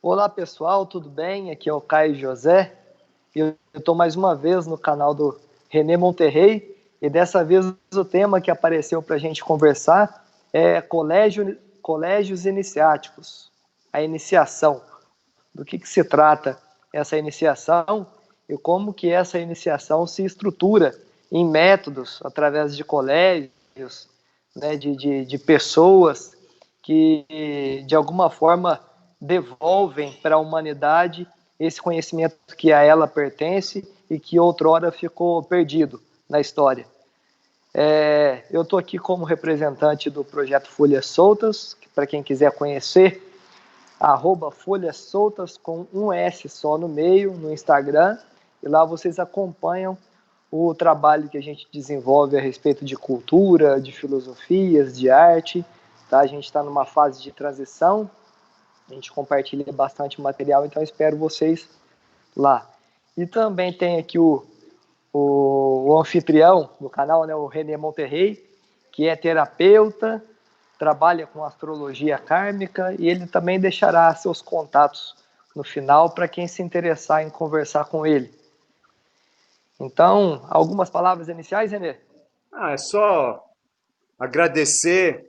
Olá pessoal, tudo bem? Aqui é o Caio José. Eu estou mais uma vez no canal do René Monterrey e dessa vez o tema que apareceu para a gente conversar é colégios iniciáticos, a iniciação. Do que se trata essa iniciação e como que essa iniciação se estrutura em métodos através de colégios, né, de pessoas que de alguma forma devolvem para a humanidade esse conhecimento que a ela pertence e que outrora ficou perdido na história. Eu estou aqui como representante do projeto Folhas Soltas, para quem quiser conhecer, @Folhas Soltas com um S só no meio, no Instagram, e lá vocês acompanham o trabalho que a gente desenvolve a respeito de cultura, de filosofias, de arte. Tá? A gente está numa fase de transição, a gente compartilha bastante material, então espero vocês lá. E também tem aqui o anfitrião do canal, né, o René Monterrey, que é terapeuta, trabalha com astrologia kármica e ele também deixará seus contatos no final para quem se interessar em conversar com ele. Então, algumas palavras iniciais, René? É só agradecer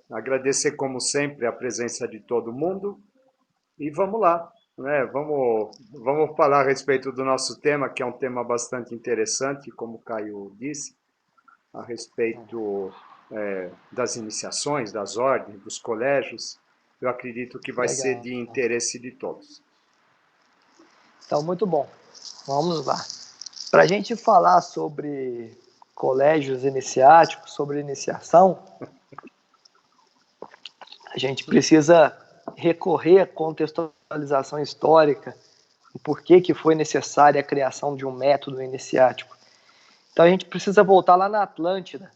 como sempre a presença de todo mundo e vamos lá, né? Vamos falar a respeito do nosso tema, que é um tema bastante interessante, como o Caio disse, a respeito das iniciações, das ordens, dos colégios. Eu acredito que vai ser Legal. de interesse de todos. Então, muito bom. Vamos lá. Para a gente falar sobre colégios iniciáticos, sobre iniciação, a gente precisa recorrer à contextualização histórica, o porquê que foi necessária a criação de um método iniciático. Então a gente precisa voltar lá na Atlântida,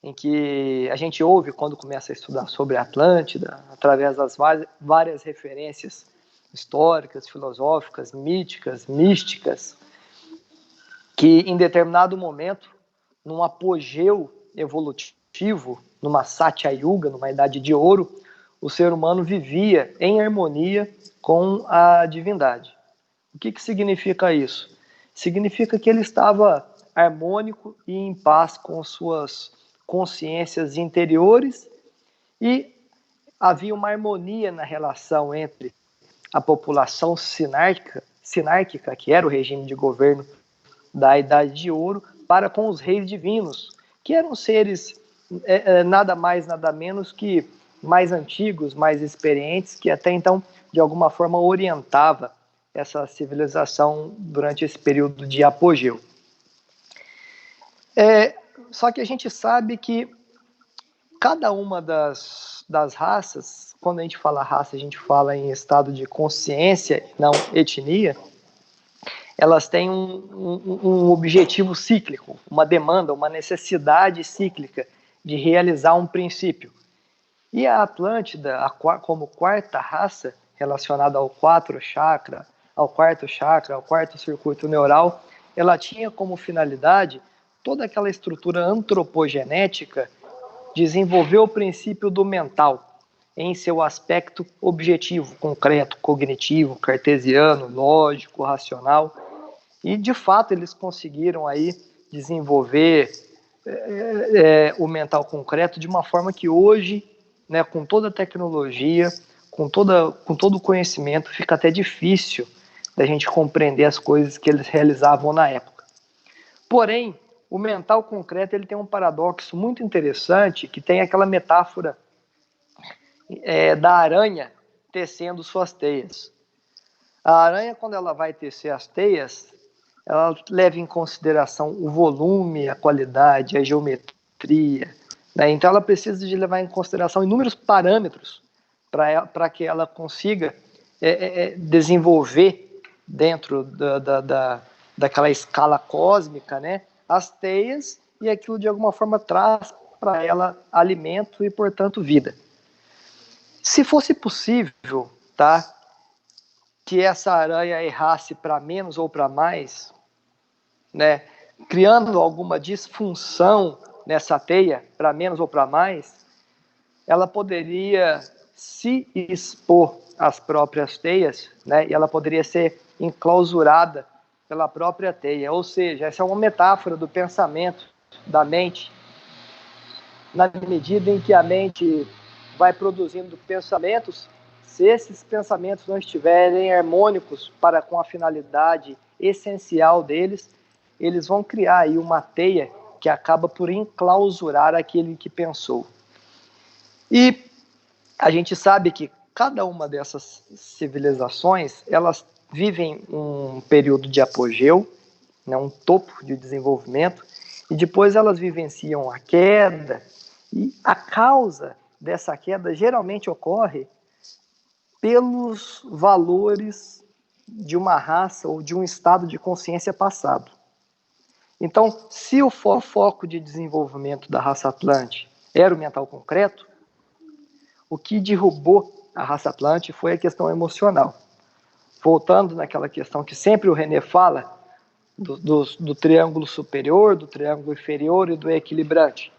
em que a gente ouve quando começa a estudar sobre a Atlântida, através das várias referências históricas, filosóficas, míticas, místicas, que em determinado momento, num apogeu evolutivo, numa Satya Yuga, numa idade de ouro, o ser humano vivia em harmonia com a divindade. O que significa isso? Significa que ele estava harmônico e em paz com suas consciências interiores e havia uma harmonia na relação entre a população sinárquica, que era o regime de governo da Idade de Ouro, para com os reis divinos, que eram seres nada mais, nada menos que mais antigos, mais experientes, que até então, de alguma forma, orientava essa civilização durante esse período de apogeu. Só que a gente sabe que cada uma das raças, quando a gente fala raça, a gente fala em estado de consciência, não etnia, elas têm um objetivo cíclico, uma demanda, uma necessidade cíclica de realizar um princípio. E a Atlântida, como quarta raça, relacionada ao quarto chakra, ao quarto circuito neural, ela tinha como finalidade toda aquela estrutura antropogenética desenvolver o princípio do mental em seu aspecto objetivo, concreto, cognitivo, cartesiano, lógico, racional. E, de fato, eles conseguiram aí desenvolver o mental concreto de uma forma que hoje, né, com toda a tecnologia, com todo o conhecimento, fica até difícil da gente compreender as coisas que eles realizavam na época. Porém, o mental concreto ele tem um paradoxo muito interessante, que tem aquela metáfora da aranha tecendo suas teias. A aranha, quando ela vai tecer as teias, ela leva em consideração o volume, a qualidade, a geometria, né? Então ela precisa de levar em consideração inúmeros parâmetros para que ela consiga desenvolver dentro daquela escala cósmica, né, as teias, e aquilo de alguma forma traz para ela alimento e, portanto, vida. Se fosse possível, tá, que essa aranha errasse para menos ou para mais, né, criando alguma disfunção nessa teia, para menos ou para mais, ela poderia se expor às próprias teias, né, e ela poderia ser enclausurada pela própria teia. Ou seja, essa é uma metáfora do pensamento, da mente, na medida em que a mente vai produzindo pensamentos, se esses pensamentos não estiverem harmônicos para com a finalidade essencial deles, eles vão criar aí uma teia que acaba por enclausurar aquele que pensou. E a gente sabe que cada uma dessas civilizações, elas vivem um período de apogeu, né, um topo de desenvolvimento, e depois elas vivenciam a queda, e a causa dessa queda geralmente ocorre pelos valores de uma raça ou de um estado de consciência passado. Então, se o foco de desenvolvimento da raça Atlante era o mental concreto, o que derrubou a raça Atlante foi a questão emocional. Voltando naquela questão que sempre o René fala, do triângulo superior, do triângulo inferior e do equilibrante.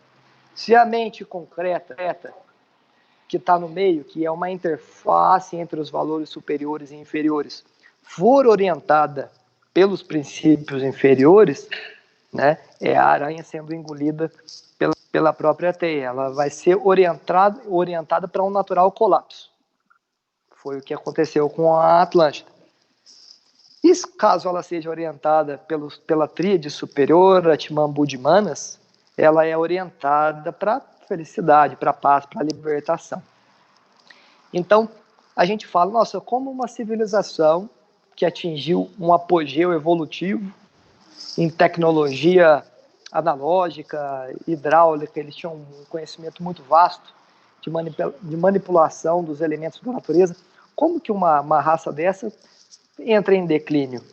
Se a mente concreta, que está no meio, que é uma interface entre os valores superiores e inferiores, for orientada pelos princípios inferiores, né, é a aranha sendo engolida pela própria teia. Ela vai ser orientada para um natural colapso. Foi o que aconteceu com a Atlântida. E caso ela seja orientada pela tríade superior, Atman de Manas, ela é orientada para felicidade, para paz, para libertação. Então, a gente fala, nossa, como uma civilização que atingiu um apogeu evolutivo em tecnologia analógica, hidráulica, eles tinham um conhecimento muito vasto de manipulação dos elementos da natureza. Como que uma raça dessa entra em declínio?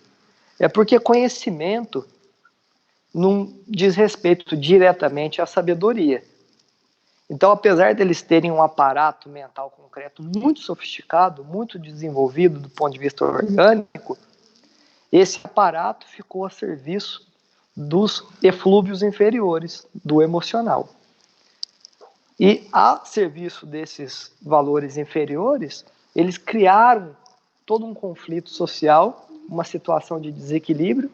É porque conhecimento não diz respeito diretamente à sabedoria. Então, apesar deles terem um aparato mental concreto muito sofisticado, muito desenvolvido do ponto de vista orgânico, esse aparato ficou a serviço dos eflúvios inferiores, do emocional. E a serviço desses valores inferiores, eles criaram todo um conflito social, uma situação de desequilíbrio,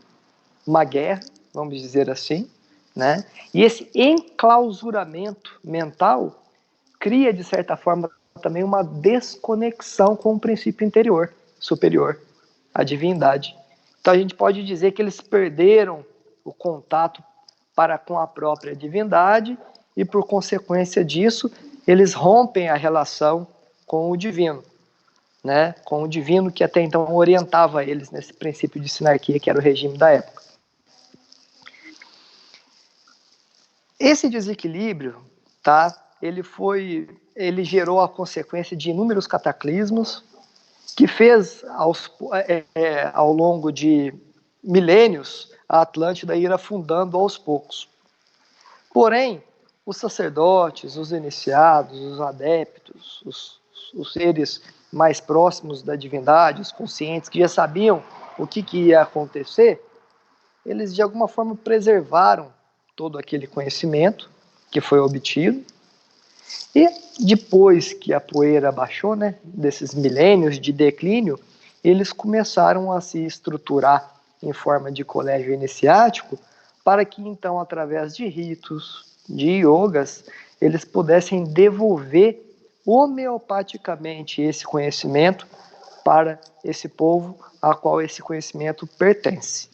uma guerra, vamos dizer assim, né? E esse enclausuramento mental cria, de certa forma, também uma desconexão com o princípio interior, superior, a divindade. Então a gente pode dizer que eles perderam o contato para com a própria divindade e, por consequência disso, eles rompem a relação com o divino, né? Com o divino que até então orientava eles nesse princípio de sinarquia, que era o regime da época. Esse desequilíbrio, tá? Ele gerou a consequência de inúmeros cataclismos que fez ao longo de milênios a Atlântida ir afundando aos poucos. Porém, os sacerdotes, os iniciados, os adeptos, os seres mais próximos da divindade, os conscientes que já sabiam o que ia acontecer, eles de alguma forma preservaram todo aquele conhecimento que foi obtido. E depois que a poeira baixou, né, desses milênios de declínio, eles começaram a se estruturar em forma de colégio iniciático para que então, através de ritos, de yogas, eles pudessem devolver homeopaticamente esse conhecimento para esse povo a qual esse conhecimento pertence.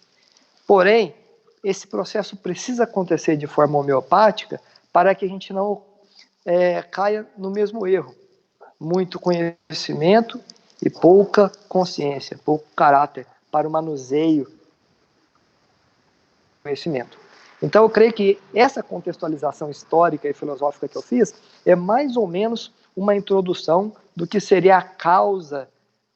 Porém, esse processo precisa acontecer de forma homeopática para que a gente não caia no mesmo erro. Muito conhecimento e pouca consciência, pouco caráter para o manuseio do conhecimento. Então, eu creio que essa contextualização histórica e filosófica que eu fiz é mais ou menos uma introdução do que seria a causa,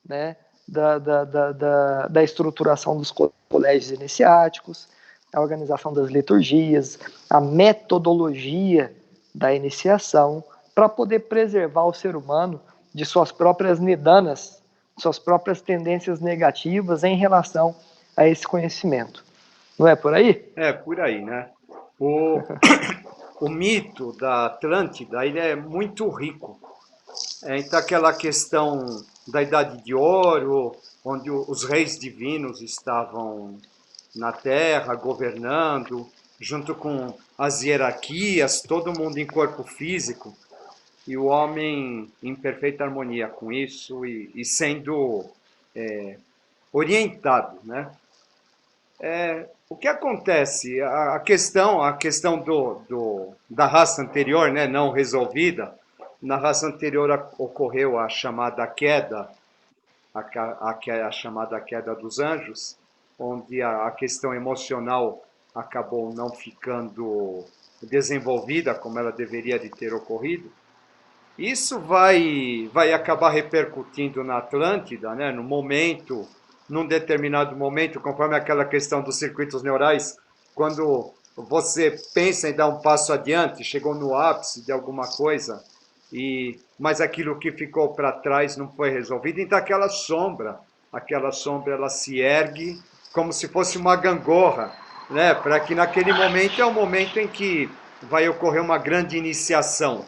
né, da estruturação dos colégios iniciáticos, a organização das liturgias, a metodologia da iniciação, para poder preservar o ser humano de suas próprias nidanas, suas próprias tendências negativas em relação a esse conhecimento. Não é por aí? É, por aí, né? O, o mito da Atlântida, ele é muito rico. Então, aquela questão da Idade de Ouro, onde os reis divinos estavam na Terra, governando, junto com as hierarquias, todo mundo em corpo físico, e o homem em perfeita harmonia com isso e sendo orientado, né? O que acontece? A questão da raça anterior, né, não resolvida, na raça anterior ocorreu a chamada queda, a chamada queda dos anjos, onde a questão emocional acabou não ficando desenvolvida como ela deveria de ter ocorrido. Isso vai acabar repercutindo na Atlântida, né, no momento, num determinado momento, conforme aquela questão dos circuitos neurais, quando você pensa em dar um passo adiante, chegou no ápice de alguma coisa, mas aquilo que ficou para trás não foi resolvido, então aquela sombra ela se ergue como se fosse uma gangorra, né, para que naquele momento é o momento em que vai ocorrer uma grande iniciação,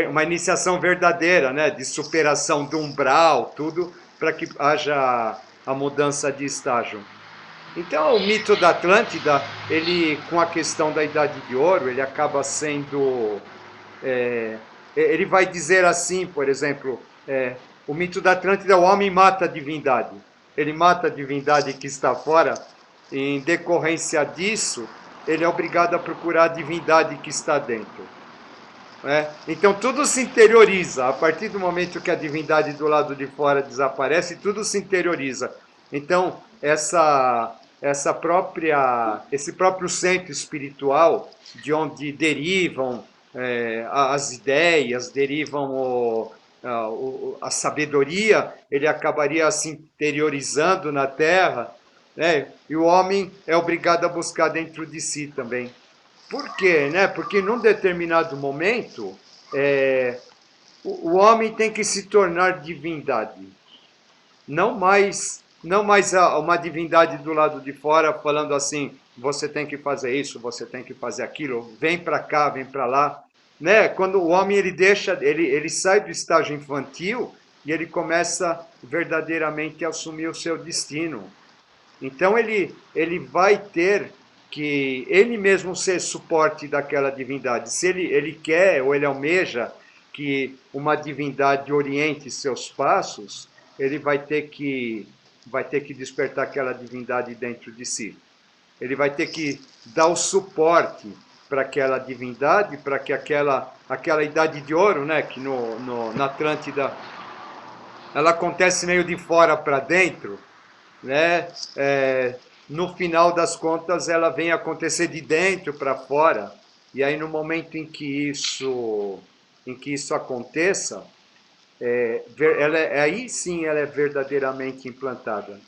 uma iniciação verdadeira, né, de superação do umbral, tudo, para que haja a mudança de estágio. Então, o mito da Atlântida, ele, com a questão da Idade de Ouro, ele acaba sendo... ele vai dizer assim, por exemplo, o mito da Atlântida, o homem mata a divindade. Ele mata a divindade que está fora, e em decorrência disso, ele é obrigado a procurar a divindade que está dentro. Então tudo se interioriza. A partir do momento que a divindade do lado de fora desaparece, tudo se interioriza. Então esse próprio centro espiritual, de onde derivam as ideias, derivam a sabedoria, ele acabaria se interiorizando na Terra, né? E o homem é obrigado a buscar dentro de si também. Por quê? Né? Porque num determinado momento, é, o homem tem que se tornar divindade. Não mais uma divindade do lado de fora falando assim, você tem que fazer isso, você tem que fazer aquilo, vem para cá, vem para lá. Né? Quando o homem ele sai do estágio infantil e ele começa verdadeiramente a assumir o seu destino. Então ele vai ter que ele mesmo ser suporte daquela divindade. Se ele quer ou ele almeja que uma divindade oriente seus passos, ele vai ter que despertar aquela divindade dentro de si. Ele vai ter que dar o suporte para aquela divindade, para que aquela idade de ouro, né, que na Atlântida ela acontece meio de fora para dentro, né? No final das contas, ela vem acontecer de dentro para fora. E aí, no momento em que isso aconteça, aí sim ela é verdadeiramente implantada.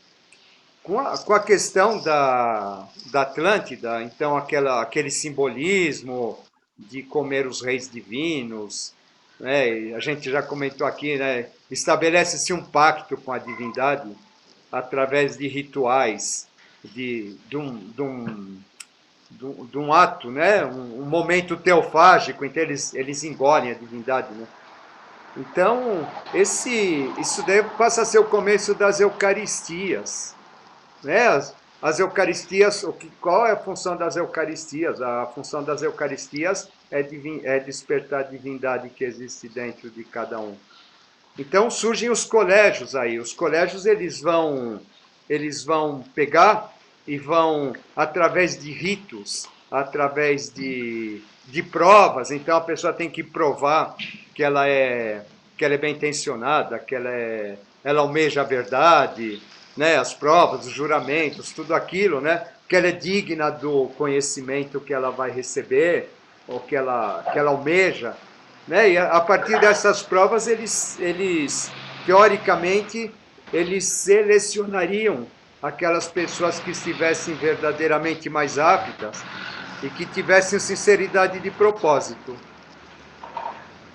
Com a questão da Atlântida, então aquele simbolismo de comer os reis divinos, né? A gente já comentou aqui, né? Estabelece-se um pacto com a divindade através de rituais, de um ato, né? Um momento teofágico, então eles engolem a divindade. Né? Então, isso daí passa a ser o começo das Eucaristias. Né? As Eucaristias, qual é a função das Eucaristias? A função das Eucaristias é despertar a divindade que existe dentro de cada um. Então surgem os colégios aí. Os colégios eles vão pegar e vão, através de ritos, através de provas, então a pessoa tem que provar que ela é bem intencionada, que ela almeja a verdade, né, as provas, os juramentos, tudo aquilo, né, que ela é digna do conhecimento que ela vai receber, ou que ela almeja. Né? E a partir dessas provas, teoricamente, eles selecionariam aquelas pessoas que estivessem verdadeiramente mais aptas e que tivessem sinceridade de propósito,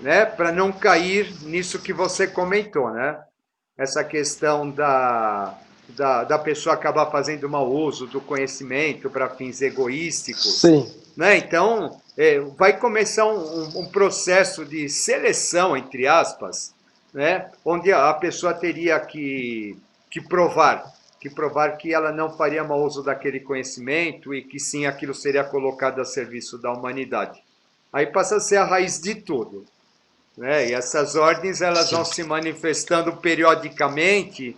né? Para não cair nisso que você comentou, né? Essa questão da pessoa acabar fazendo mau uso do conhecimento para fins egoísticos. Sim. Né? Então, vai começar um processo de seleção, entre aspas, né? Onde a pessoa teria que provar que ela não faria mau uso daquele conhecimento e que sim, aquilo seria colocado a serviço da humanidade. Aí passa a ser a raiz de tudo. Né? E essas ordens elas vão se manifestando periodicamente,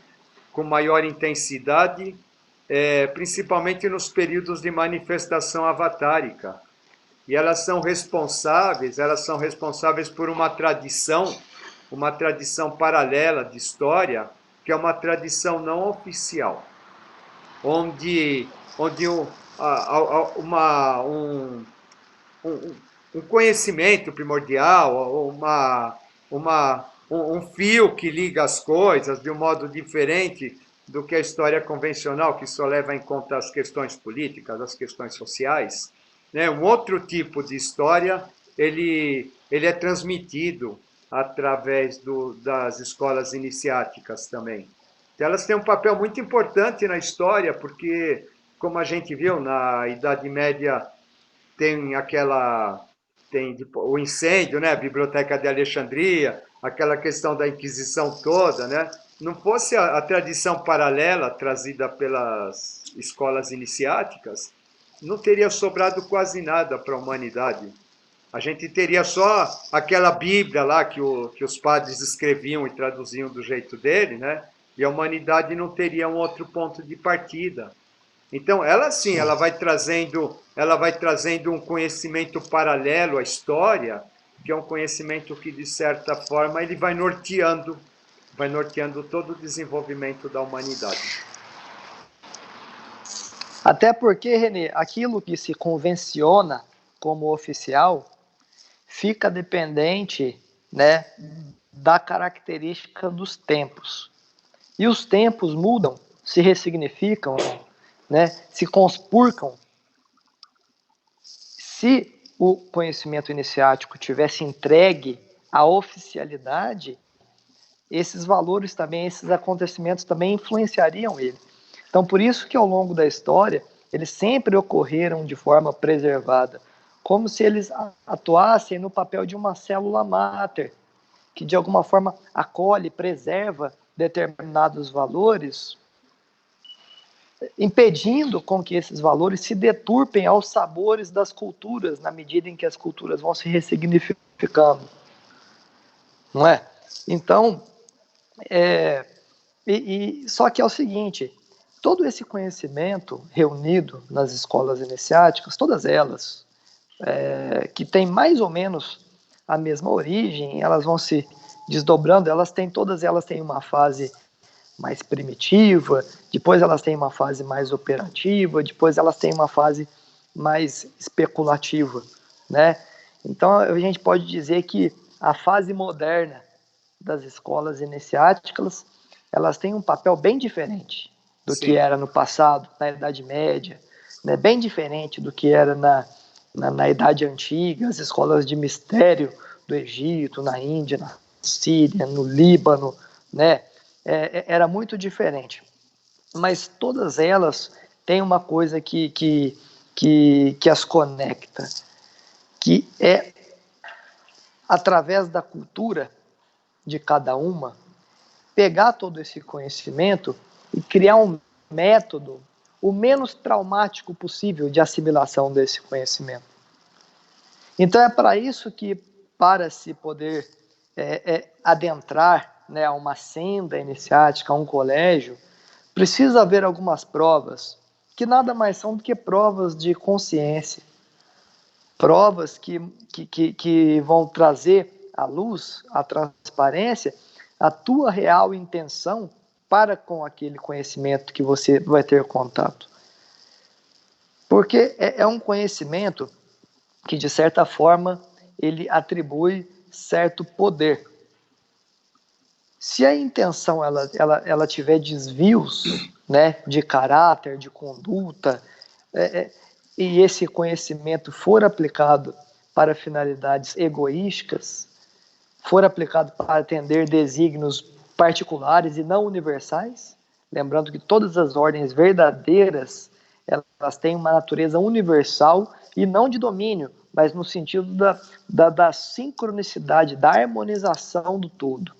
com maior intensidade, principalmente nos períodos de manifestação avatárica. E elas são responsáveis por uma tradição paralela de história, que é uma tradição não oficial, onde um conhecimento primordial, um fio que liga as coisas de um modo diferente do que a história convencional, que só leva em conta as questões políticas, as questões sociais. Né? Um outro tipo de história, ele é transmitido através das escolas iniciáticas também. Então, elas têm um papel muito importante na história, porque, como a gente viu, na Idade Média tem o incêndio, né, a Biblioteca de Alexandria, aquela questão da Inquisição toda, né? Não fosse a tradição paralela trazida pelas escolas iniciáticas, não teria sobrado quase nada para a humanidade. A gente teria só aquela Bíblia lá que os padres escreviam e traduziam do jeito dele, né? E a humanidade não teria um outro ponto de partida. Então, ela sim, ela vai trazendo um conhecimento paralelo à história, que é um conhecimento que, de certa forma, ele vai norteando todo o desenvolvimento da humanidade. Até porque, Renê, aquilo que se convenciona como oficial fica dependente, né, da característica dos tempos. E os tempos mudam, se ressignificam, né, se conspurcam. Se o conhecimento iniciático tivesse entregue à oficialidade, esses valores também, esses acontecimentos também influenciariam ele. Então, por isso que ao longo da história, eles sempre ocorreram de forma preservada, como se eles atuassem no papel de uma célula máter, que de alguma forma acolhe, preserva determinados valores, impedindo com que esses valores se deturpem aos sabores das culturas, na medida em que as culturas vão se ressignificando. Não é? Então, só que é o seguinte, todo esse conhecimento reunido nas escolas iniciáticas, todas elas, que têm mais ou menos a mesma origem, elas vão se desdobrando, todas elas têm uma fase mais primitiva, depois elas têm uma fase mais operativa, depois elas têm uma fase mais especulativa, né? Então a gente pode dizer que a fase moderna das escolas iniciáticas, elas têm um papel bem diferente do que era no passado, na Idade Média, né? Bem diferente do que era na Idade Antiga, as escolas de mistério do Egito, na Índia, na Síria, no Líbano, né? Era muito diferente. Mas todas elas têm uma coisa que as conecta, que é, através da cultura de cada uma, pegar todo esse conhecimento e criar um método o menos traumático possível de assimilação desse conhecimento. Então é para isso que, para se poder adentrar, né, a uma senda iniciática, a um colégio, precisa haver algumas provas que nada mais são do que provas de consciência, provas que vão trazer à luz, à transparência, a tua real intenção para com aquele conhecimento que você vai ter contato. Porque é um conhecimento que, de certa forma, ele atribui certo poder. Se a intenção ela tiver desvios, né, de caráter, de conduta, e esse conhecimento for aplicado para finalidades egoísticas, for aplicado para atender desígnios particulares e não universais, Lembrando que todas as ordens verdadeiras, elas têm uma natureza universal e não de domínio, mas no sentido da sincronicidade, da harmonização do todo.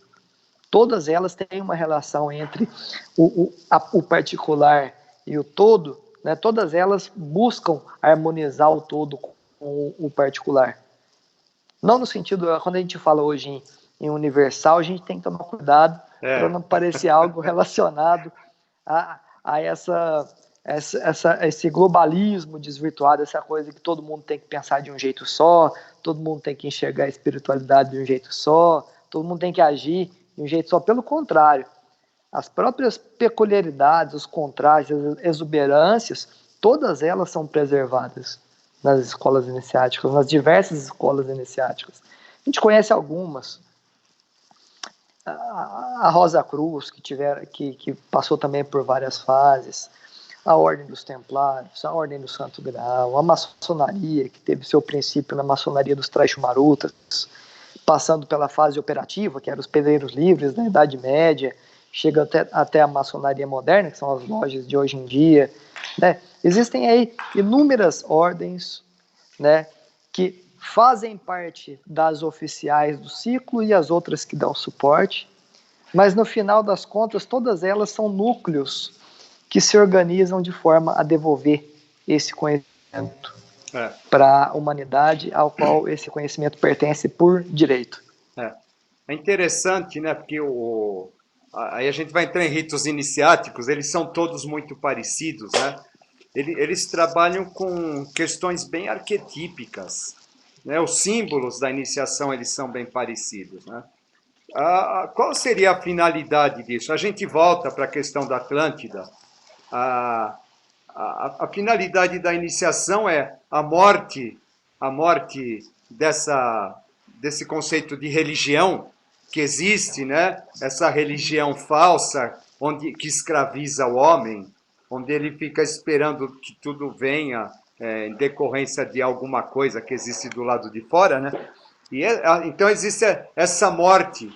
Todas elas têm uma relação entre o particular e o todo, né? Todas elas buscam harmonizar o todo com o particular. Não no sentido, quando a gente fala hoje em universal, a gente tem que tomar cuidado para não parecer algo relacionado a esse globalismo desvirtuado, essa coisa que todo mundo tem que pensar de um jeito só, todo mundo tem que enxergar a espiritualidade de um jeito só, todo mundo tem que agir de um jeito só. Pelo contrário, as próprias peculiaridades, os contrastes, as exuberâncias, todas elas são preservadas nas escolas iniciáticas, nas diversas escolas iniciáticas. A gente conhece algumas. A Rosa Cruz, que passou também por várias fases, a Ordem dos Templários, a Ordem do Santo Graal, a Maçonaria, que teve seu princípio na Maçonaria dos Traixumarutas, passando pela fase operativa, que eram os pedreiros livres da Idade Média, chega até a maçonaria moderna, que são as lojas de hoje em dia, né? Existem aí inúmeras ordens, né, que fazem parte das oficiais do ciclo e as outras que dão suporte, mas no final das contas todas elas são núcleos que se organizam de forma a devolver esse conhecimento para a humanidade, ao qual esse conhecimento pertence por direito. É interessante, né? Porque aí a gente vai entrar em ritos iniciáticos, eles são todos muito parecidos, né? Eles trabalham com questões bem arquetípicas, né? Os símbolos da iniciação eles são bem parecidos, né? Qual seria a finalidade disso? A gente volta para a questão da Atlântida. A finalidade da iniciação é a morte desse conceito de religião que existe, né? Essa religião falsa que escraviza o homem, onde ele fica esperando que tudo venha em decorrência de alguma coisa que existe do lado de fora, né? Então existe essa morte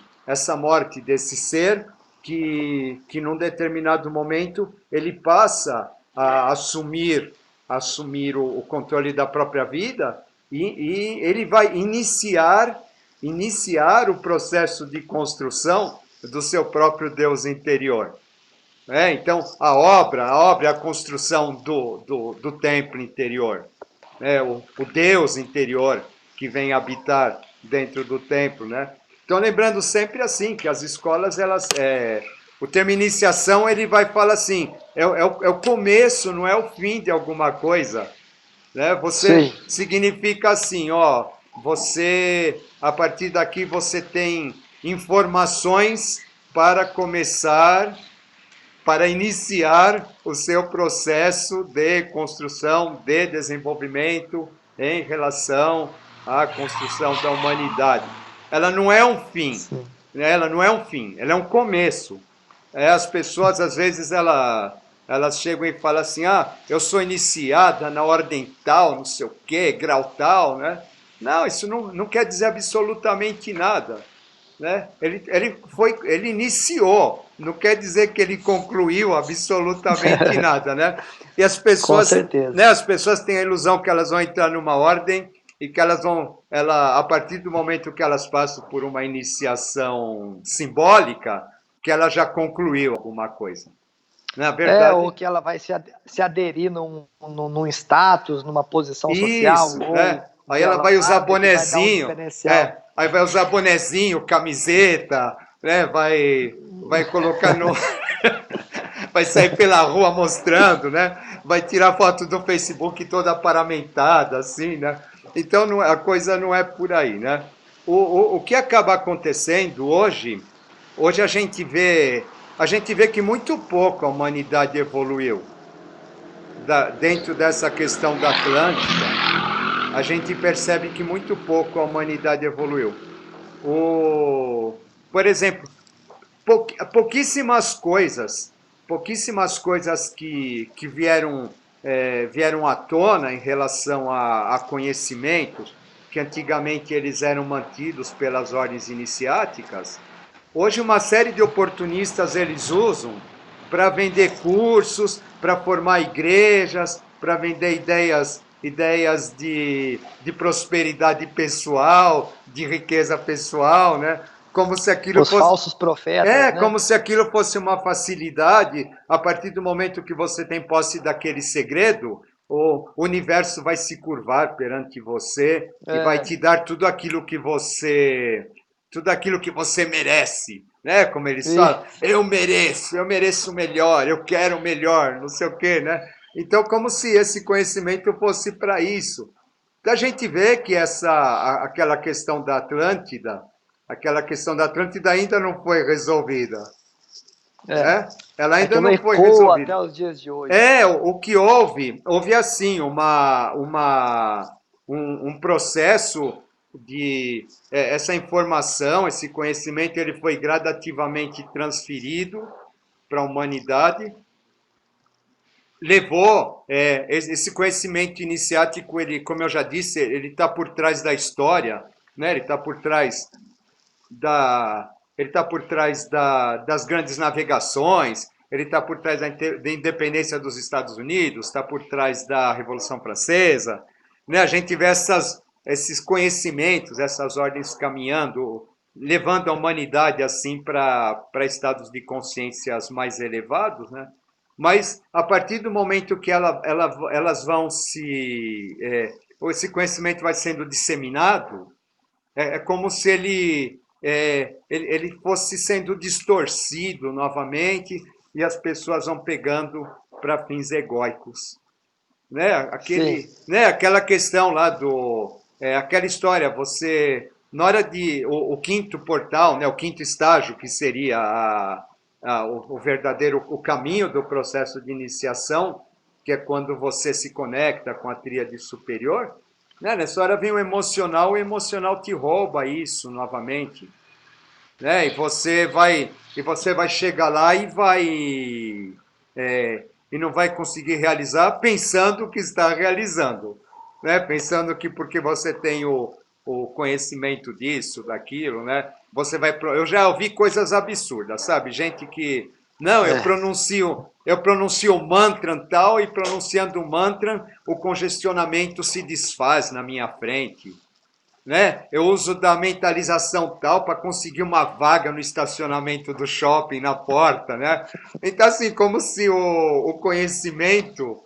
desse ser que num determinado momento ele passa a assumir o controle da própria vida e ele vai iniciar o processo de construção do seu próprio Deus interior. Então, a obra é a construção do templo interior, o Deus interior que vem habitar dentro do templo, né? Então, lembrando sempre assim, que as escolas, o termo iniciação, ele vai falar assim, é o começo, não é o fim de alguma coisa, né? Você significa assim, ó, você, a partir daqui, você tem informações para iniciar o seu processo de construção, de desenvolvimento em relação à construção da humanidade. Ela não é um fim, né? Ela não é um fim, ela é um começo. As pessoas, às vezes, elas chegam e falam assim, eu sou iniciada na ordem tal, não sei o quê, grau tal, né? Não, isso não quer dizer absolutamente nada, né? Ele iniciou, não quer dizer que ele concluiu absolutamente nada, né? E as pessoas, né, as pessoas têm a ilusão que elas vão entrar numa ordem e que a partir do momento que elas passam por uma iniciação simbólica, que ela já concluiu alguma coisa. Na verdade, ou que ela vai se aderir num status, numa posição social. Isso, né? Aí ela vai usar bonezinho, aí vai usar bonezinho, camiseta, né? Vai colocar no... vai sair pela rua mostrando, né? Vai tirar foto do Facebook toda paramentada, assim, né? Então a coisa não é por aí, né? O que acaba acontecendo hoje a gente vê que muito pouco a humanidade evoluiu. Dentro dessa questão da Atlântida, a gente percebe que muito pouco a humanidade evoluiu. Por exemplo, pouquíssimas coisas que vieram à tona em relação a conhecimentos que antigamente eles eram mantidos pelas ordens iniciáticas. Hoje uma série de oportunistas eles usam para vender cursos, para formar igrejas, para vender ideias de prosperidade pessoal, de riqueza pessoal, né? Como se aquilo Os fosse falsos profetas, né? como se aquilo fosse uma facilidade. A partir do momento que você tem posse daquele segredo, o universo vai se curvar perante você e vai É, te dar tudo aquilo que você merece, né? Como eles falam, isso. eu mereço o melhor, eu quero o melhor, não sei o quê, né? Então, como se esse conhecimento fosse para isso. Então, a gente vê que aquela questão da Atlântida ainda não foi resolvida, É. né? Ela ainda Aquilo não foi ecoa resolvida. até os dias de hoje. O que houve assim um processo de essa informação, esse conhecimento, ele foi gradativamente transferido para a humanidade, levou esse conhecimento iniciático, ele, como eu já disse, ele está por trás da história, né? Ele está por trás da, das grandes navegações, ele está por trás da independência dos Estados Unidos, está por trás da Revolução Francesa, né? A gente vê esses conhecimentos, essas ordens caminhando, levando a humanidade assim para estados de consciências mais elevados, né? Mas a partir do momento que elas vão esse conhecimento vai sendo disseminado, é como se ele fosse sendo distorcido novamente e as pessoas vão pegando para fins egóicos. Né? Sim. Aquela questão lá aquela história, na hora o quinto portal, né, o quinto estágio, que seria o verdadeiro, o caminho do processo de iniciação, que é quando você se conecta com a tríade superior, né? Nessa hora vem o emocional te rouba isso novamente, né? E você vai chegar lá e não vai conseguir realizar pensando que está realizando, né? Pensando que porque você tem o conhecimento disso, daquilo, né? Eu já ouvi coisas absurdas, sabe? Gente que não, É. eu pronuncio o mantra tal e pronunciando o mantra, o congestionamento se desfaz na minha frente, né? Eu uso da mentalização tal para conseguir uma vaga no estacionamento do shopping na porta, né? Então assim, como se o conhecimento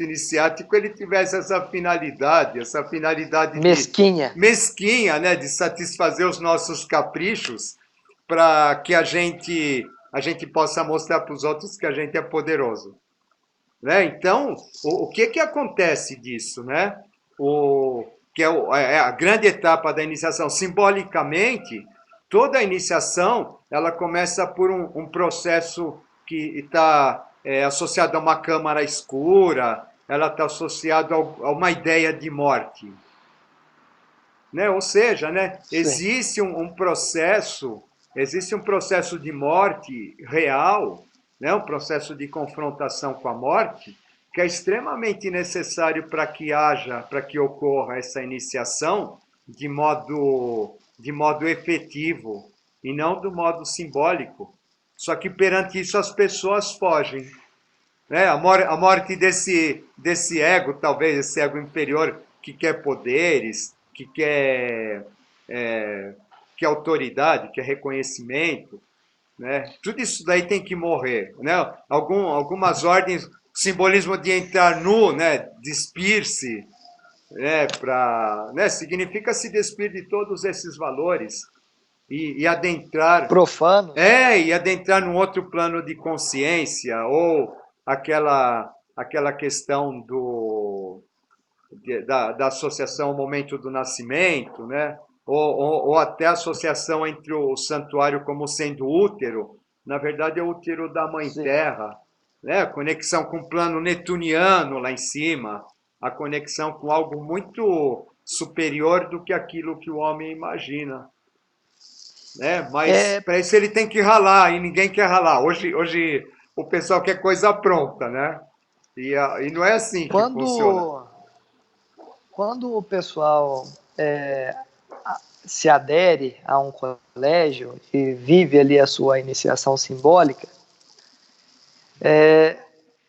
iniciático ele tivesse essa finalidade de Mesquinha. mesquinha, né, de satisfazer os nossos caprichos para que a gente possa mostrar para os outros que a gente é poderoso, né? Então, o que acontece disso, né? Que é a grande etapa da iniciação. Simbolicamente, toda a iniciação ela começa por um processo que está associado a uma câmara escura, ela está associada a uma ideia de morte, né? Ou seja, né, Sim. existe um processo de morte real, né, um processo de confrontação com a morte, que é extremamente necessário para que ocorra essa iniciação de modo efetivo e não do modo simbólico. Só que perante isso as pessoas fogem, né? A morte desse ego, talvez, esse ego inferior que quer poderes, é, que autoridade, que reconhecimento, né? Tudo isso daí tem que morrer, né? Algumas ordens, simbolismo de entrar nu, né? Despir-se, né? Significa se despir de todos esses valores e adentrar Profanos. e adentrar num outro plano de consciência, ou aquela questão da associação ao momento do nascimento, né? Ou até a associação entre o santuário como sendo útero, na verdade é o útero da Mãe Sim. Terra, né? A conexão com o plano netuniano lá em cima, a conexão com algo muito superior do que aquilo que o homem imagina, né? Mas É, para isso ele tem que ralar, e ninguém quer ralar. Hoje o pessoal quer coisa pronta, né? E não é assim que funciona. quando, quando o pessoal se adere a um colégio e vive ali a sua iniciação simbólica,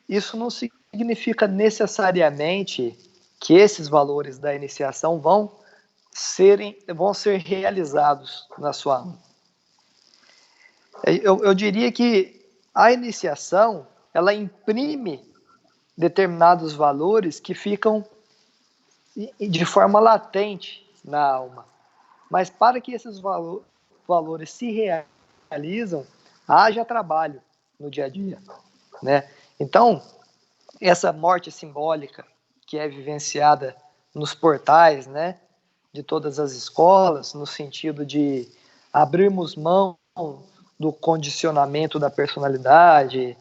Isso não significa necessariamente que esses valores da iniciação vão ser realizados na sua alma. Eu diria que a iniciação, ela imprime determinados valores que ficam de forma latente na alma. Mas para que esses valores se realizam, haja trabalho no dia a dia, né? Então, essa morte simbólica que é vivenciada nos portais, né, de todas as escolas, no sentido de abrirmos mão do condicionamento da personalidade,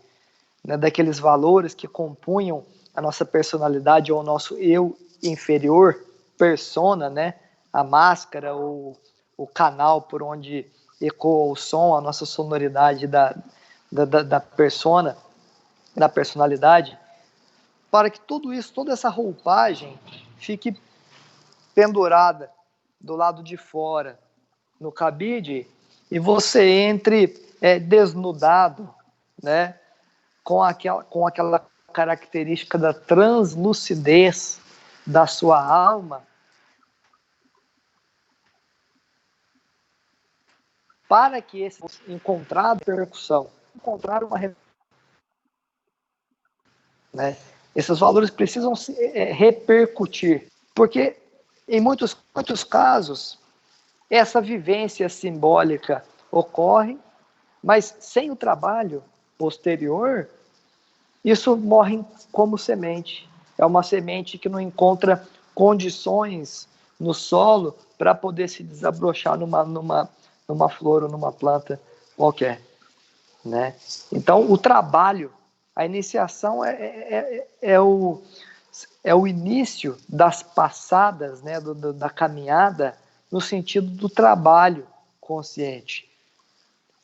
né, daqueles valores que compunham a nossa personalidade ou o nosso eu inferior, persona, né, a máscara ou o canal por onde ecoa o som, a nossa sonoridade da persona, da personalidade, para que tudo isso, toda essa roupagem fique pendurada do lado de fora, no cabide, e você entre desnudado, né, com aquela característica da translucidez da sua alma, para que esse encontrar percussão, encontrar uma, né, esses valores precisam se repercutir, porque em muitos casos essa vivência simbólica ocorre, mas sem o trabalho posterior, isso morre como semente. É uma semente que não encontra condições no solo para poder se desabrochar numa flor ou numa planta qualquer, né? Então, o trabalho, a iniciação é o início das passadas, né, da caminhada no sentido do trabalho consciente,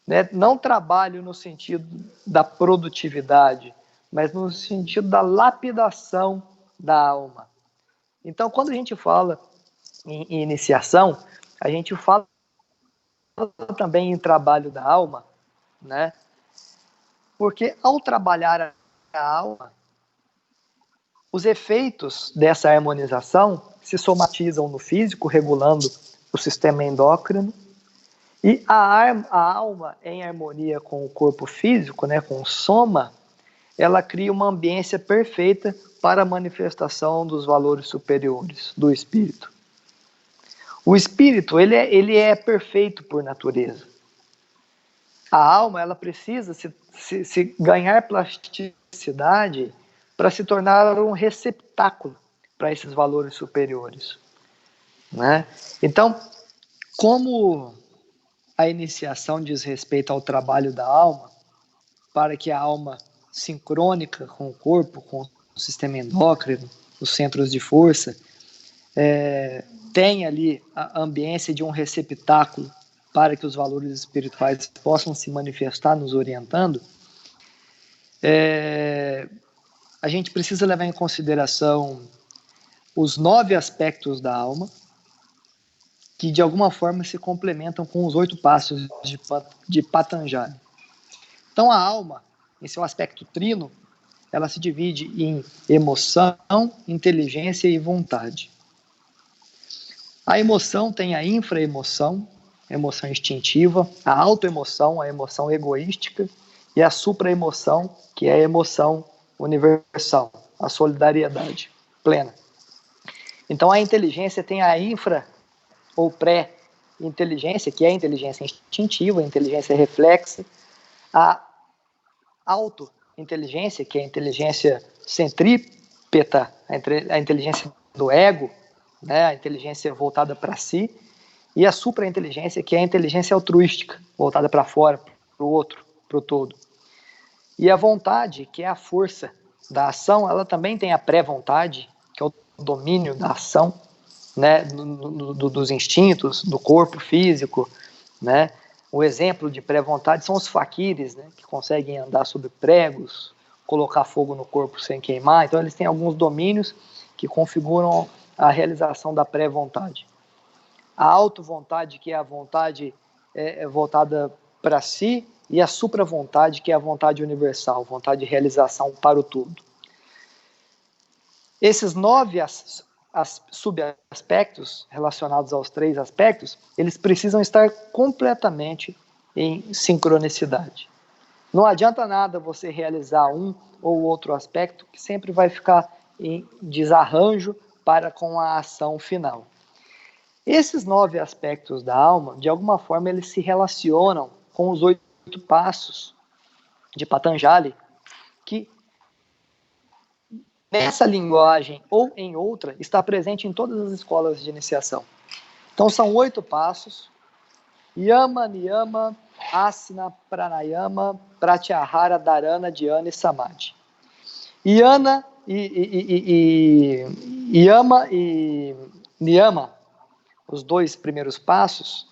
né? Não trabalho no sentido da produtividade, mas no sentido da lapidação da alma. Então, quando a gente fala em iniciação, a gente fala também em trabalho da alma, né? Porque ao trabalhar a alma, os efeitos dessa harmonização se somatizam no físico, regulando o sistema endócrino, e a alma em harmonia com o corpo físico, né, com o soma, ela cria uma ambiência perfeita para a manifestação dos valores superiores do espírito. O espírito, ele é perfeito por natureza. A alma, ela precisa se ganhar plasticidade para se tornar um receptáculo para esses valores superiores, né? Então, como a iniciação diz respeito ao trabalho da alma, para que a alma sincrônica com o corpo, com o sistema endócrino, os centros de força, tenha ali a ambiência de um receptáculo para que os valores espirituais possam se manifestar nos orientando, a gente precisa levar em consideração os 9 aspectos da alma, que de alguma forma se complementam com os 8 passos de Patanjali. Então a alma, em seu aspecto trino, ela se divide em emoção, inteligência e vontade. A emoção tem a infraemoção, a emoção instintiva, a autoemoção, a emoção egoística, e a supraemoção, que é a emoção universal, a solidariedade plena. Então a inteligência tem a infra ou pré-inteligência, que é a inteligência instintiva, a inteligência reflexa, a autointeligência, que é a inteligência centrípeta, a inteligência do ego, né, a inteligência voltada para si, e a suprainteligência, que é a inteligência altruística, voltada para fora, para o outro, para o todo. E a vontade, que é a força da ação, ela também tem a pré-vontade, que é o domínio da ação, né, dos instintos, do corpo físico, né? O exemplo de pré-vontade são os faquires, né, que conseguem andar sobre pregos, colocar fogo no corpo sem queimar. Então eles têm alguns domínios que configuram a realização da pré-vontade. A auto-vontade, que é a vontade voltada para si, e a supravontade, que é a vontade universal, vontade de realização para o todo. Esses 9 subaspectos relacionados aos 3 aspectos, eles precisam estar completamente em sincronicidade. Não adianta nada você realizar um ou outro aspecto que sempre vai ficar em desarranjo para com a ação final. Esses 9 aspectos da alma, de alguma forma, eles se relacionam com os 8 passos de Patanjali, que nessa linguagem ou em outra está presente em todas as escolas de iniciação. Então são 8 passos: Yama, Niyama, Asana, Pranayama, Pratyahara, Dharana, Dhyana e Samadhi. Yama e Niyama, os 2 primeiros passos,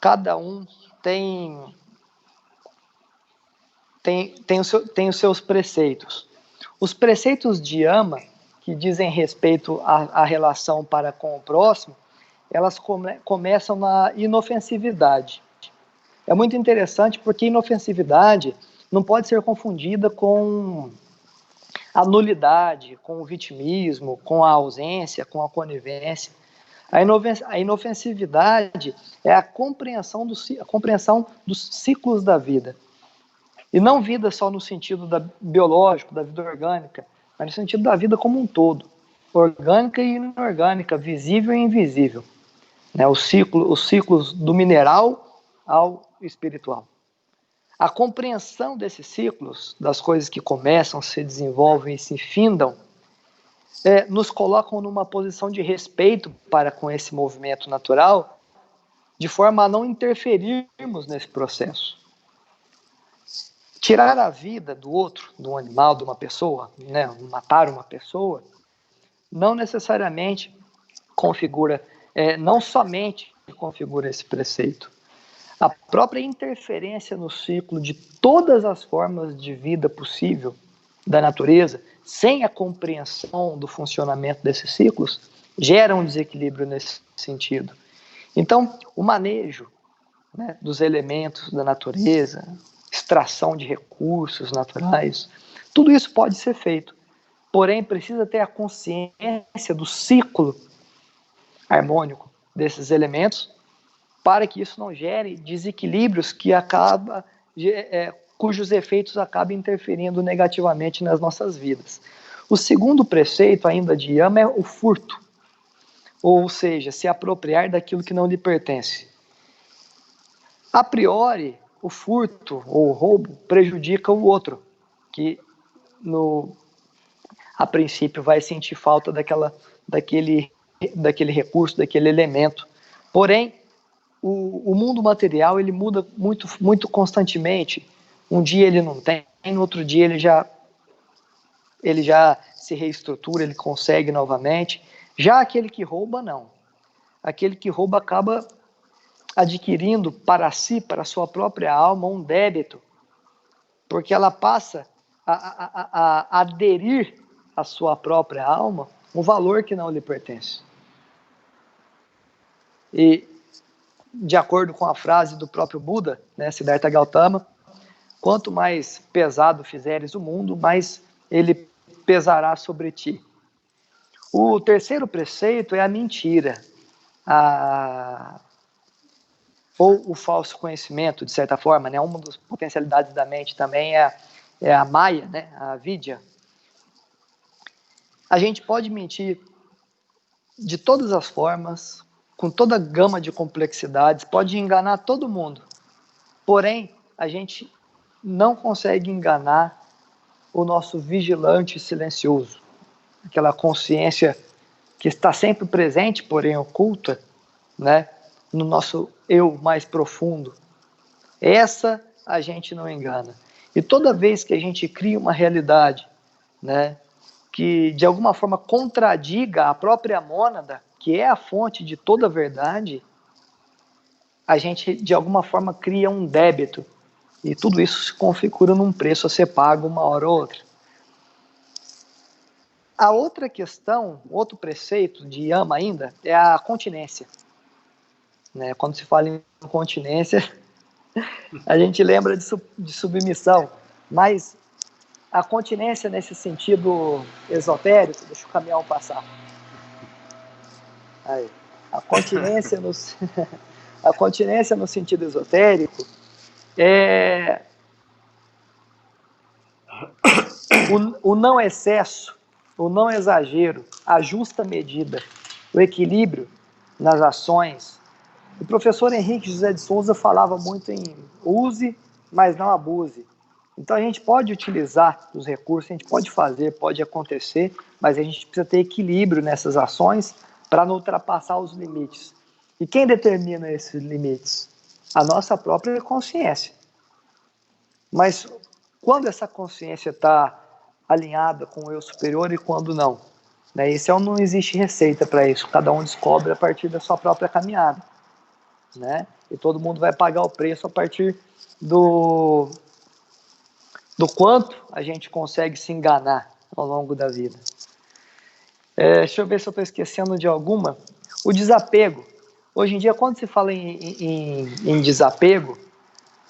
cada um tem os seus preceitos. Os preceitos de Yama, que dizem respeito à relação para com o próximo, elas começam na inofensividade. É muito interessante porque inofensividade não pode ser confundida com a nulidade, com o vitimismo, com a ausência, com a conivência. A inofensividade é a compreensão dos ciclos da vida. E não vida só no sentido biológico, da vida orgânica, mas no sentido da vida como um todo. Orgânica e inorgânica, visível e invisível. Né? Os ciclos do mineral ao espiritual. A compreensão desses ciclos, das coisas que começam, se desenvolvem e se findam, nos colocam numa posição de respeito para com esse movimento natural, de forma a não interferirmos nesse processo. Tirar a vida do outro, de um animal, de uma pessoa, né, matar uma pessoa, não necessariamente configura, não somente configura esse preceito. A própria interferência no ciclo de todas as formas de vida possível da natureza, sem a compreensão do funcionamento desses ciclos, gera um desequilíbrio nesse sentido. Então, o manejo, né, dos elementos da natureza, extração de recursos naturais, tudo isso pode ser feito. Porém, precisa ter a consciência do ciclo harmônico desses elementos para que isso não gere desequilíbrios cujos efeitos acabam interferindo negativamente nas nossas vidas. O segundo preceito ainda de Yama é o furto, ou seja, se apropriar daquilo que não lhe pertence. A priori, o furto ou o roubo prejudica o outro, que a princípio vai sentir falta daquele recurso, daquele elemento. Porém, o mundo material ele muda muito, muito constantemente. Um dia ele não tem, no outro dia ele já se reestrutura, ele consegue novamente. Já aquele que rouba, não. Aquele que rouba acaba adquirindo para si, para a sua própria alma, um débito, porque ela passa a aderir à sua própria alma um valor que não lhe pertence. E, de acordo com a frase do próprio Buda, né, Siddhartha Gautama, quanto mais pesado fizeres o mundo, mais ele pesará sobre ti. O terceiro preceito é a mentira, ou o falso conhecimento, de certa forma, né? Uma das potencialidades da mente também é a Maya, né? A Vidya. A gente pode mentir de todas as formas, com toda a gama de complexidades, pode enganar todo mundo. Porém, a gente não consegue enganar o nosso vigilante silencioso, aquela consciência que está sempre presente, porém oculta, né? No nosso eu mais profundo. Essa a gente não engana. E toda vez que a gente cria uma realidade, né, que de alguma forma contradiga a própria mônada, que é a fonte de toda a verdade, a gente de alguma forma cria um débito. E tudo isso se configura num preço a ser pago uma hora ou outra. A outra questão, outro preceito de Yama ainda, é a continência. Né? Quando se fala em continência, A gente lembra de submissão, mas a continência nesse sentido esotérico, deixa o caminhão passar. Aí. A continência no, a continência no sentido esotérico é o não excesso, o não exagero, a justa medida, o equilíbrio nas ações. O professor Henrique José de Souza falava muito em use, mas não abuse. Então a gente pode utilizar os recursos, a gente pode fazer, pode acontecer, mas a gente precisa ter equilíbrio nessas ações para não ultrapassar os limites. E quem determina esses limites? A nossa própria consciência. Mas quando essa consciência está alinhada com o eu superior e quando não? Né? Não existe receita para isso, cada um descobre a partir da sua própria caminhada. Né? E todo mundo vai pagar o preço a partir do quanto a gente consegue se enganar ao longo da vida. Deixa eu ver se eu estou esquecendo de alguma. O desapego. Hoje em dia, quando se fala em desapego,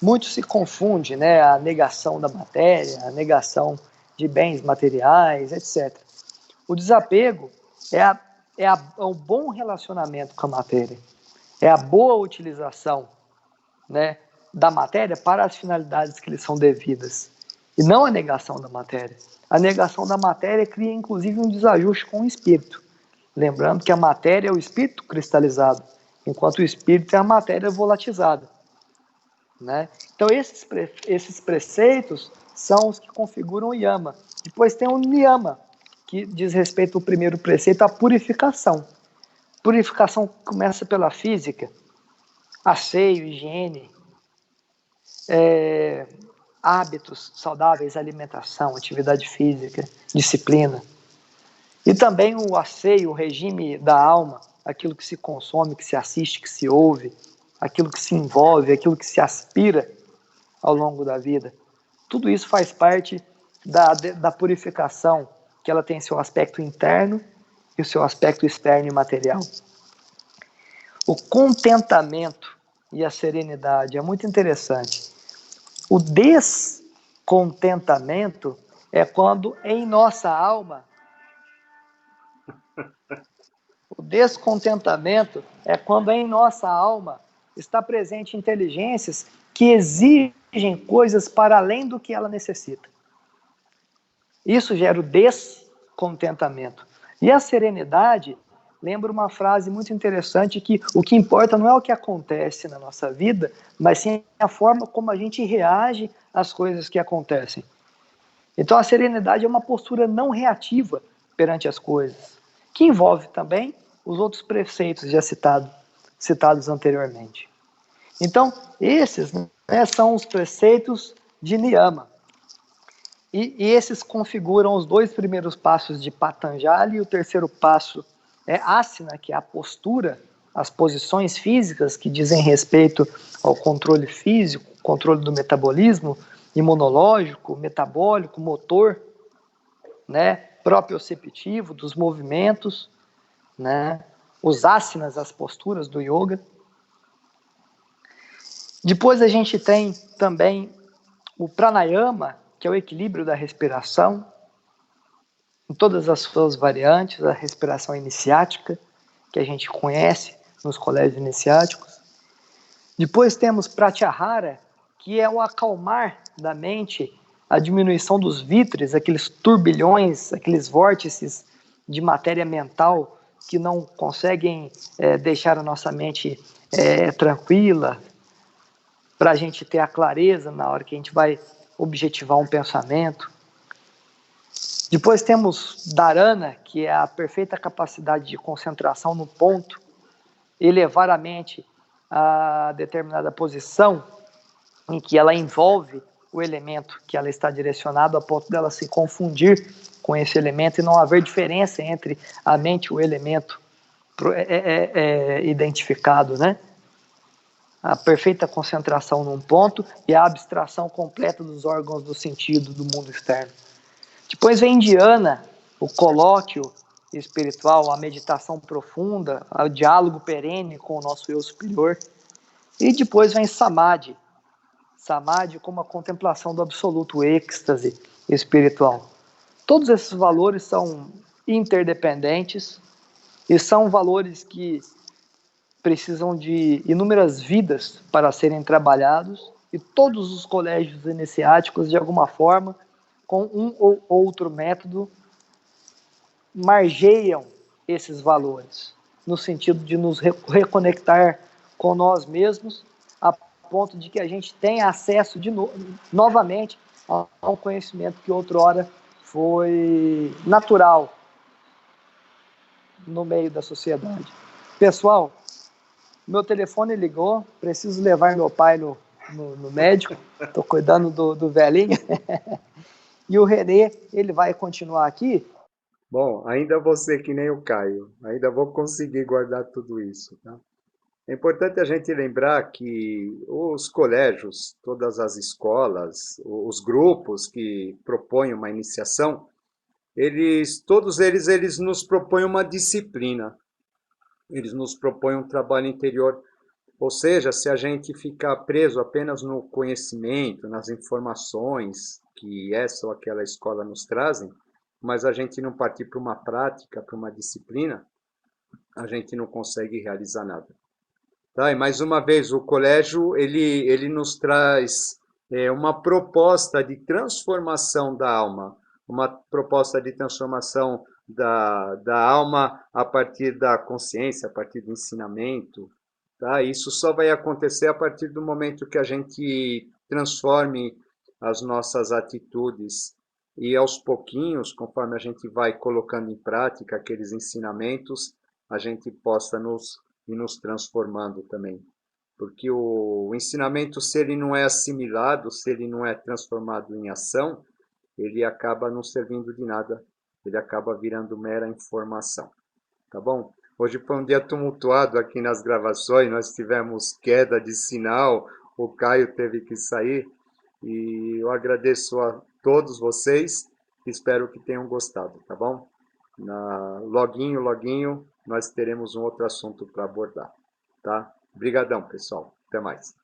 muito se confunde, né? A negação da matéria, a negação de bens materiais, etc. O desapego é um bom relacionamento com a matéria. É a boa utilização, né, da matéria para as finalidades que lhe são devidas. E não a negação da matéria. A negação da matéria cria, inclusive, um desajuste com o espírito. Lembrando que a matéria é o espírito cristalizado, enquanto o espírito é a matéria volatizada. Né? Então, esses preceitos são os que configuram o yama. Depois tem o niyama, que diz respeito ao primeiro preceito, a purificação. Purificação começa pela física, asseio, higiene, hábitos saudáveis, alimentação, atividade física, disciplina. E também o asseio, o regime da alma, aquilo que se consome, que se assiste, que se ouve, aquilo que se envolve, aquilo que se aspira ao longo da vida. Tudo isso faz parte da purificação, que ela tem seu aspecto interno e o seu aspecto externo e material. O contentamento e a serenidade é muito interessante. O descontentamento é quando em nossa alma... O descontentamento é quando em nossa alma está presente inteligências que exigem coisas para além do que ela necessita. Isso gera o descontentamento. E a serenidade lembra uma frase muito interessante que o que importa não é o que acontece na nossa vida, mas sim a forma como a gente reage às coisas que acontecem. Então a serenidade é uma postura não reativa perante as coisas, que envolve também os outros preceitos já citados anteriormente. Então, esses, né, são os preceitos de niyama. E esses configuram os dois primeiros passos de Patanjali, e o terceiro passo é asana, que é a postura, as posições físicas que dizem respeito ao controle físico, controle do metabolismo, imunológico, metabólico, motor, né, proprioceptivo, dos movimentos, né, os asanas, as posturas do yoga. Depois a gente tem também o pranayama, que é o equilíbrio da respiração, em todas as suas variantes, a respiração iniciática, que a gente conhece nos colégios iniciáticos. Depois temos pratyahara, que é o acalmar da mente, a diminuição dos vítres, aqueles turbilhões, aqueles vórtices de matéria mental que não conseguem deixar a nossa mente tranquila, para a gente ter a clareza na hora que a gente vai objetivar um pensamento. Depois temos dharana, que é a perfeita capacidade de concentração no ponto, elevar a mente a determinada posição em que ela envolve o elemento que ela está direcionado, a ponto dela se confundir com esse elemento e não haver diferença entre a mente e o elemento identificado, né? A perfeita concentração num ponto e a abstração completa dos órgãos do sentido do mundo externo. Depois vem dhyana, o colóquio espiritual, a meditação profunda, o diálogo perene com o nosso eu superior. E depois vem samadhi, samadhi como a contemplação do absoluto êxtase espiritual. Todos esses valores são interdependentes e são valores que precisam de inúmeras vidas para serem trabalhados, e todos os colégios iniciáticos, de alguma forma, com um ou outro método, margeiam esses valores, no sentido de nos reconectar com nós mesmos, a ponto de que a gente tenha acesso novamente a um conhecimento que outrora foi natural no meio da sociedade. Pessoal, meu telefone ligou, preciso levar meu pai no médico, estou cuidando do velhinho, e o Renê, ele vai continuar aqui. Bom, ainda vou ser que nem o Caio, ainda vou conseguir guardar tudo isso, tá? É importante a gente lembrar que os colégios, todas as escolas, os grupos que propõem uma iniciação, todos eles nos propõem uma disciplina, eles nos propõem um trabalho interior. Ou seja, se a gente ficar preso apenas no conhecimento, nas informações que essa ou aquela escola nos trazem, mas a gente não partir para uma prática, para uma disciplina, a gente não consegue realizar nada. Tá? E mais uma vez, o colégio ele nos traz uma proposta de transformação da alma, uma proposta de transformação da alma a partir da consciência, a partir do ensinamento. Tá? Isso só vai acontecer a partir do momento que a gente transforme as nossas atitudes e aos pouquinhos, conforme a gente vai colocando em prática aqueles ensinamentos, a gente possa nos transformando também. Porque o ensinamento, se ele não é assimilado, se ele não é transformado em ação, ele acaba não servindo de nada, ele acaba virando mera informação. Tá bom? Hoje foi um dia tumultuado aqui nas gravações, nós tivemos queda de sinal, o Caio teve que sair, e eu agradeço a todos vocês, espero que tenham gostado, tá bom? Loguinho, nós teremos um outro assunto para abordar, tá? Obrigadão, pessoal. Até mais.